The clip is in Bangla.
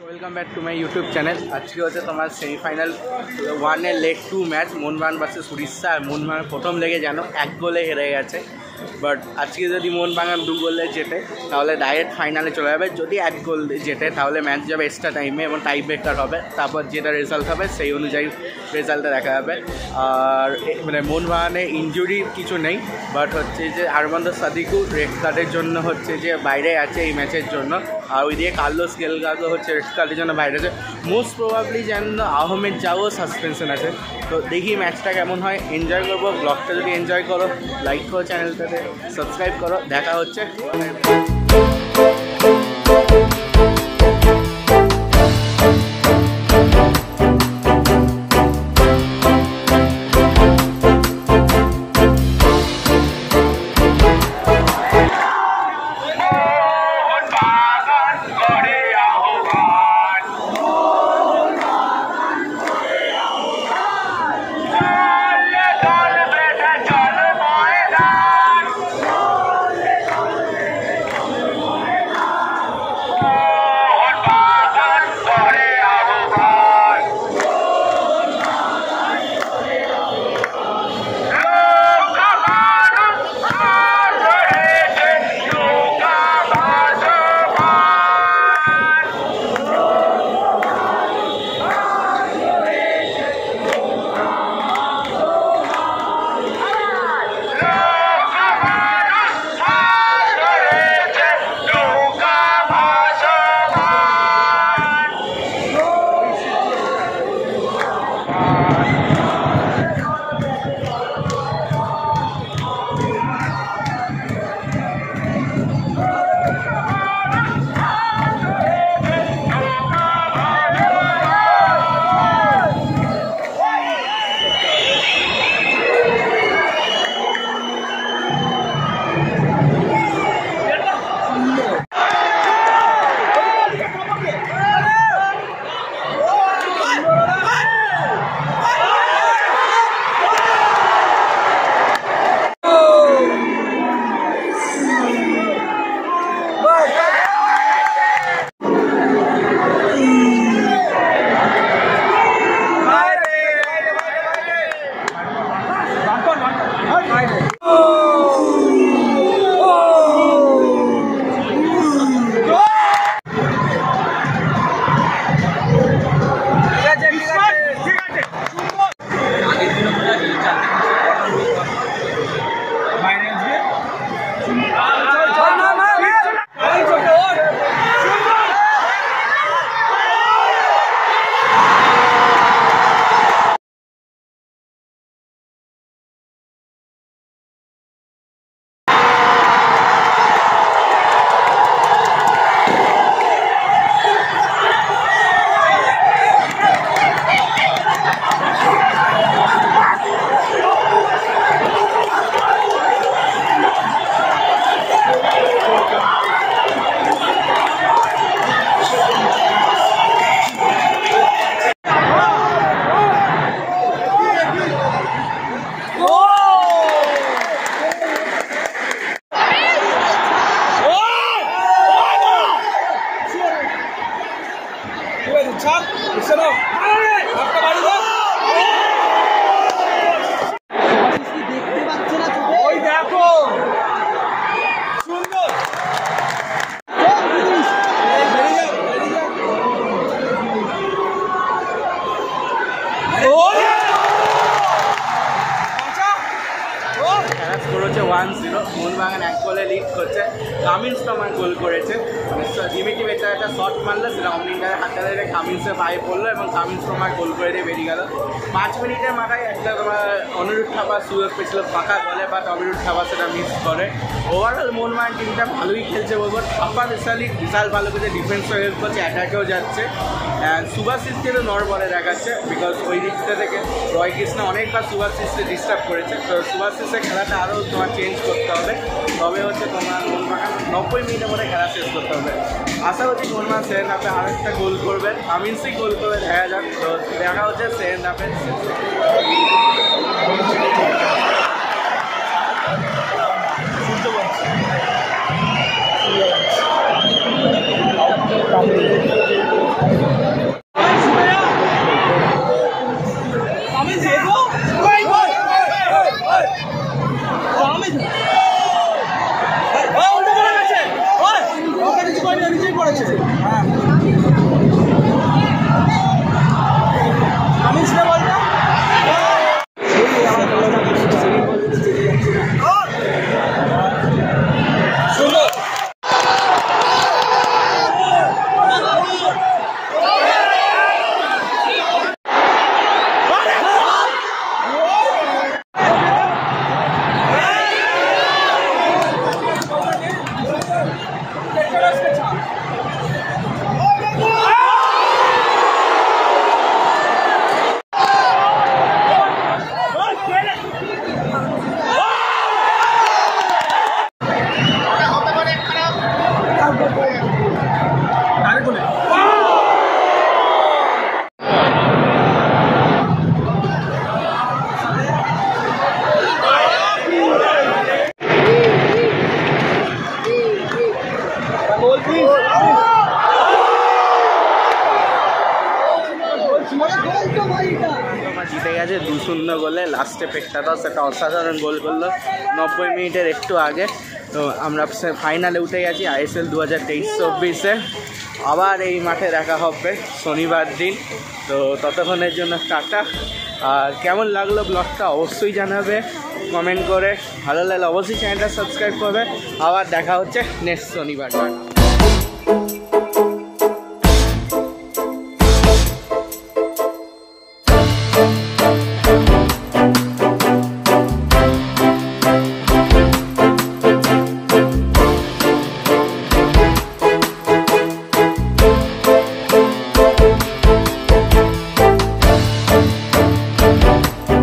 Welcome back to my YouTube channel. আজকে হচ্ছে তোমার সেমিফাইনাল ওয়ানের leg 2 match Mohun Bagan versus Orissa. আর মোহনবাগান প্রথম লেগে যেন 1 গোলে হেরে গেছে, বাট আজকে যদি মোহনবাগান 2 গোলে জেতে তাহলে ডাইরেক্ট ফাইনালে চলে যাবে। যদি 1 গোল জেতে তাহলে ম্যাচ যাবে এক্সট্রা টাইমে এবং টাই ব্রেকার হবে, তারপর যেটা রেজাল্ট হবে সেই অনুযায়ী রেজাল্টটা দেখা যাবে। আর মানে মোহনবাগানে ইনজুরি কিছু নেই, বাট হচ্ছে যে আরমান্দ সাদিকু রেড কার্ডের জন্য হচ্ছে যে বাইরে আছে এই ম্যাচের জন্য। আর ওইদিকে কার্লোস গেলগাদো হচ্ছে রেড কার্ডের জন্য বাইরে আছে। মোস্ট প্রবাবলি যেন আহমেদ জাও সাসপেনশন আছে। তো দেখি ম্যাচটা কেমন হয়, এনজয় করবো। ব্লগটা যদি এনজয় করো লাইক করো, চ্যানেলটাতে সাবস্ক্রাইব করো। দেখা হচ্ছে। মোহনবাগান 1 গোলে লিড করছে। কামিন্স তোমার গোল করেছে, মানে ডিমিটি বেচার একটা শট মারলো, সেটা অমলিঙ্গারের হাতে ধরে কামিন্সের পায়ে পড়লো এবং কামিন্স তোমার গোল করে দিয়ে বেরিয়ে গেল। 5 মিনিটের মাথায় একটা তোমার অনিরুদ্ধ থাপার সুযোগ পেয়েছিল ফাঁকা গোলে, বাট অনিরুদ্ধ থাপা সেটা মিস করে। ওভারঅল মোহনবাগান টিমটা ভালোই খেলছে বলবো। থাপা বিশাল ভালো করে ডিফেন্সও হেল্প করছে, অ্যাটাকেও যাচ্ছে। অ্যান্ড সুভাশিসকে তো নড়বড়ে দেখাচ্ছে, বিকজ ওই দিকটা থেকে রয় কৃষ্ণ অনেকবার সুভাশিসকে ডিস্টার্ব করেছে। তো সুভাশিসের খেলাটা আরও তোমার চেঞ্জ করতে হবে, তবে হচ্ছে তোমার মোহনবাগান 90 মিনিটের মধ্যে খেলা শেষ করতে হবে। আশা করছি মোহনবাগান সেকেন্ড হাফে আরেকটা গোল করবে, কামিন্সই গোল করবে, দেখা যাক। তো দেখা হচ্ছে সেকেন্ড হাফে। শুনতে পাচ্ছি জিতে গেছে 2-0 গোলে। লাস্টে পেট্টাটাও সেটা অসাধারণ গোল করলো 90 মিনিটের একটু আগে। তো আমরা ফাইনালে উঠে গেছি ISL 2023-24-এ। আবার এই মাঠে দেখা হবে শনিবার দিন। তো ততক্ষণের জন্য টাটা। আর কেমন লাগলো ব্লগটা অবশ্যই জানাবে কমেন্ট করে। ভালো লাগলে অবশ্যই চ্যানেলটা সাবস্ক্রাইব করবে। আবার দেখা হচ্ছে নেক্সট শনিবার।